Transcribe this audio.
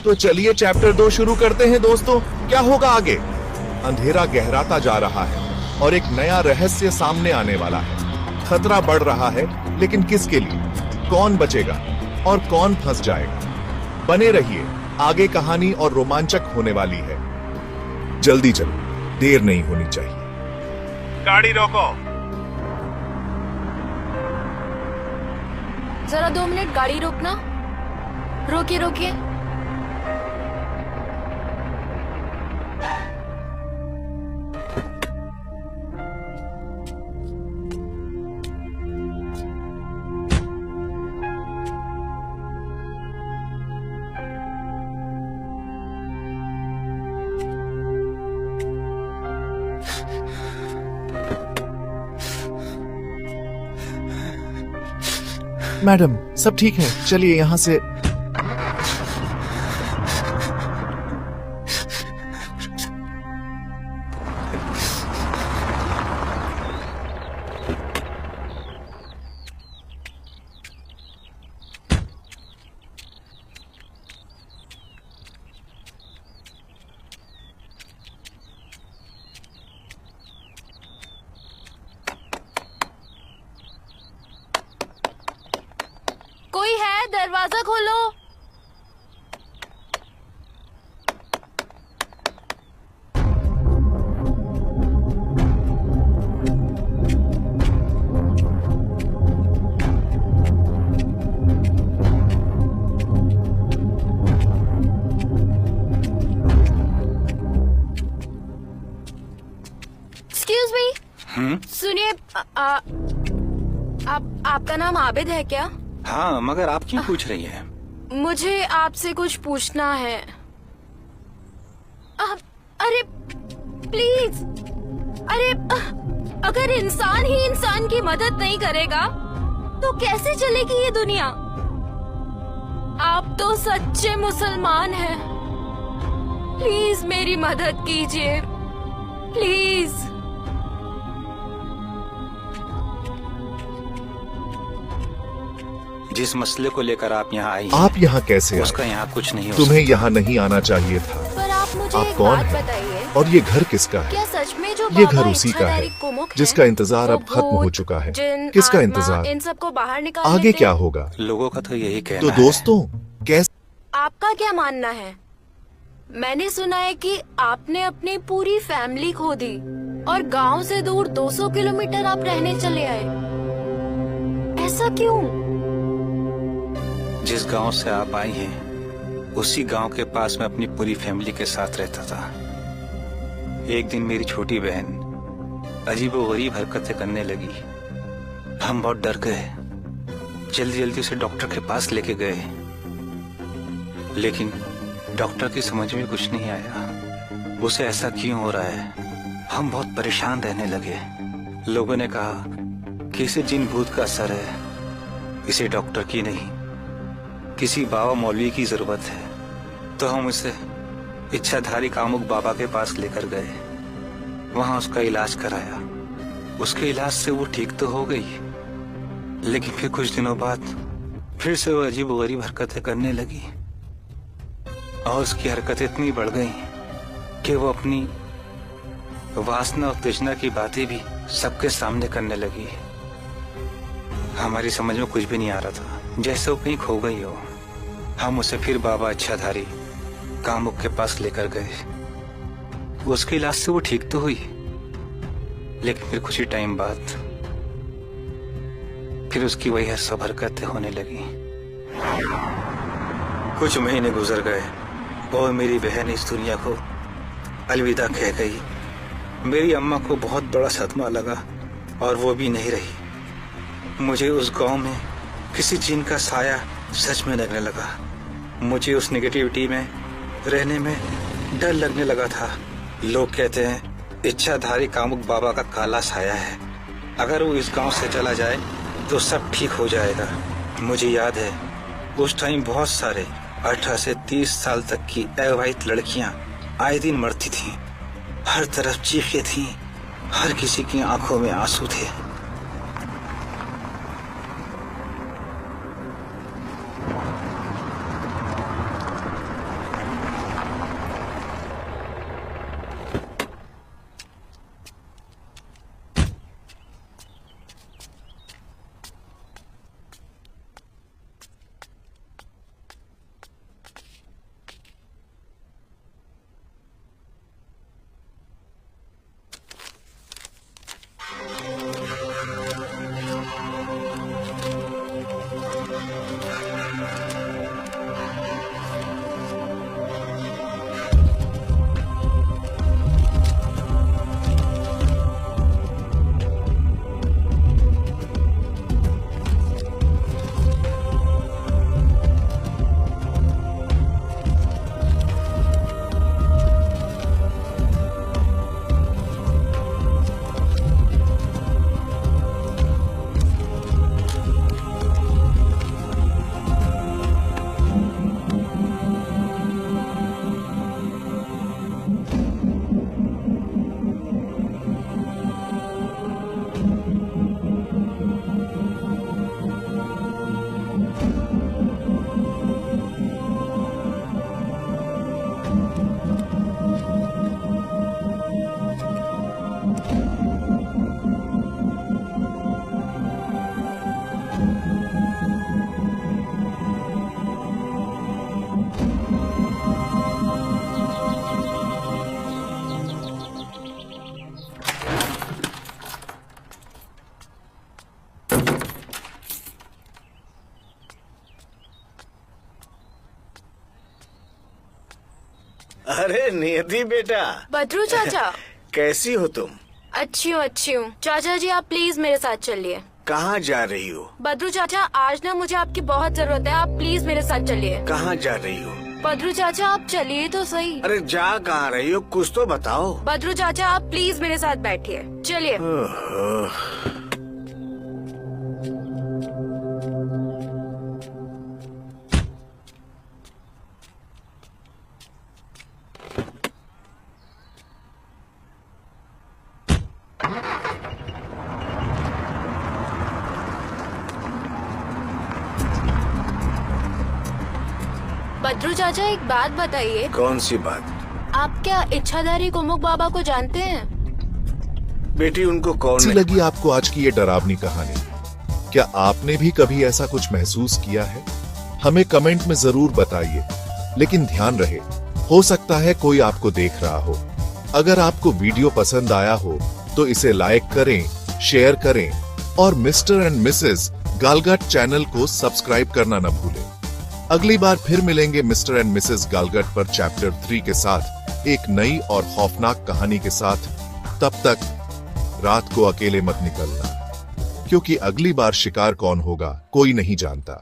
तो चलिए चैप्टर 2 शुरू करते हैं दोस्तों। क्या होगा आगे? अंधेरा गहराता जा रहा है और एक नया रहस्य सामने आने वाला है। खतरा बढ़ रहा है, लेकिन किसके लिए? कौन बचेगा और कौन फंस जाएगा? बने रहिए, आगे कहानी और रोमांचक होने वाली है। जल्दी चलो, देर नहीं होनी चाहिए। गाड़ी रोको। जरा 2 मिनट गाड़ी रोकना। रोकिए रोकिए। मैडम, सब ठीक है, चलिए यहाँ से। कोई है? दरवाजा खोलो। Excuse me. सुनिए, आपका नाम आबिद है क्या? हाँ, मगर आप क्यों पूछ रही हैं? मुझे आपसे कुछ पूछना है। अरे प्लीज, अगर इंसान ही इंसान की मदद नहीं करेगा तो कैसे चलेगी ये दुनिया? आप तो सच्चे मुसलमान हैं। प्लीज मेरी मदद कीजिए, प्लीज। जिस मसले को लेकर आप यहाँ आई हैं, आप यहाँ कैसे आए? उसका यहाँ कुछ नहीं हो तुम्हें सकता। यहाँ नहीं आना चाहिए था। पर आप मुझे आप एक कौन बात हैं? बताइए, और ये घर किसका है? क्या सच में जो ये बाबा घर उसी का है, इच्छाधारी कुमुख हैं, जिसका इंतजार वो अब खत्म हो भूत, चुका है। जिन, किसका आत्मा, इंतजार? इन सबको बाहर निकाल आगे देते क्या हैं? होगा? लोगों का तो यही कहना तो है। दोस्तों, कैसे? आपका क्या मानना है? मैंने सुना है कि आपने अपनी पूरी फैमिली खो दी और गांव से दूर 200 किलोमीटर आप रहने चले आए। ऐसा क्यों? जिस गांव से आप आई हैं, उसी गांव के पास मैं अपनी पूरी फैमिली के साथ रहता था। एक दिन मेरी छोटी बहन अजीबोगरीब हरकतें करने लगी। हम बहुत डर गए, जल्दी जल्दी उसे डॉक्टर के पास लेके गए, लेकिन डॉक्टर की समझ में कुछ नहीं आया। उसे ऐसा क्यों हो रहा है? हम बहुत परेशान रहने लगे। लोगों ने कहा कि इसे जिन भूत का असर है, इसे डॉक्टर की नहीं, किसी बाबा मौलवी की जरूरत है। तो हम उसे इच्छाधारी कामुक बाबा के पास लेकर गए। वहां उसका इलाज कराया। उसके इलाज से वो ठीक तो हो गई, लेकिन फिर कुछ दिनों बाद फिर से वो अजीब गरीब हरकतें करने लगी। और उसकी हरकतें इतनी बढ़ गई कि वो अपनी वासना और तृष्णा की बातें भी सबके सामने करने लगी। हमारी समझ में कुछ भी नहीं आ रहा था, जैसे वो कहीं खो गई हो। हम उसे फिर बाबा इच्छाधारी कामुक के पास लेकर गए। उसके इलाज से वो ठीक तो हुई, लेकिन फिर कुछ ही टाइम बाद फिर उसकी वही सब हरकतें होने लगी। कुछ महीने गुजर गए और मेरी बहन इस दुनिया को अलविदा कह गई। मेरी अम्मा को बहुत बड़ा सदमा लगा और वो भी नहीं रही। मुझे उस गांव में किसी जिन का साया सच में लगने लगा। मुझे उस नेगेटिविटी में रहने में डर लगने लगा था। लोग कहते हैं इच्छाधारी कामुक बाबा का काला साया है, अगर वो इस गांव से चला जाए तो सब ठीक हो जाएगा। मुझे याद है उस टाइम बहुत सारे 18 से 30 साल तक की अविवाहित लड़कियां आए दिन मरती थीं। हर तरफ चीखें थीं, हर किसी की आंखों में आंसू थे। अरे नियति बेटा, बद्रू चाचा। कैसी हो तुम? अच्छी हूँ चाचा जी, आप प्लीज मेरे साथ चलिए। कहाँ जा रही हो? बद्रू चाचा, आज ना मुझे आपकी बहुत जरूरत है, आप प्लीज मेरे साथ चलिए। कहाँ जा रही हो? बद्रू चाचा, आप चलिए तो सही। अरे जा कहाँ रही हो, कुछ तो बताओ। बद्रू चाचा, आप प्लीज मेरे साथ बैठिए, चलिए। ओहो। बद्रू चाचा, एक बात बताइए। कौन सी बात? आप क्या इच्छाधारी कुमुक बाबा को जानते हैं? बेटी उनको कौन कैसी नहीं लगी आपको आज की ये डरावनी कहानी? क्या आपने भी कभी ऐसा कुछ महसूस किया है? हमें कमेंट में जरूर बताइए, लेकिन ध्यान रहे, हो सकता है कोई आपको देख रहा हो। अगर आपको वीडियो पसंद आया हो तो इसे लाइक करें, शेयर करें और मिस्टर एंड मिसेस गालगट चैनल को सब्सक्राइब करना न भूलें। अगली बार फिर मिलेंगे मिस्टर एंड मिसेस गालगट पर चैप्टर 3 के साथ एक नई और खौफनाक कहानी के साथ। तब तक रात को अकेले मत निकलना, क्योंकि अगली बार शिकार कौन होगा कोई नहीं जानता।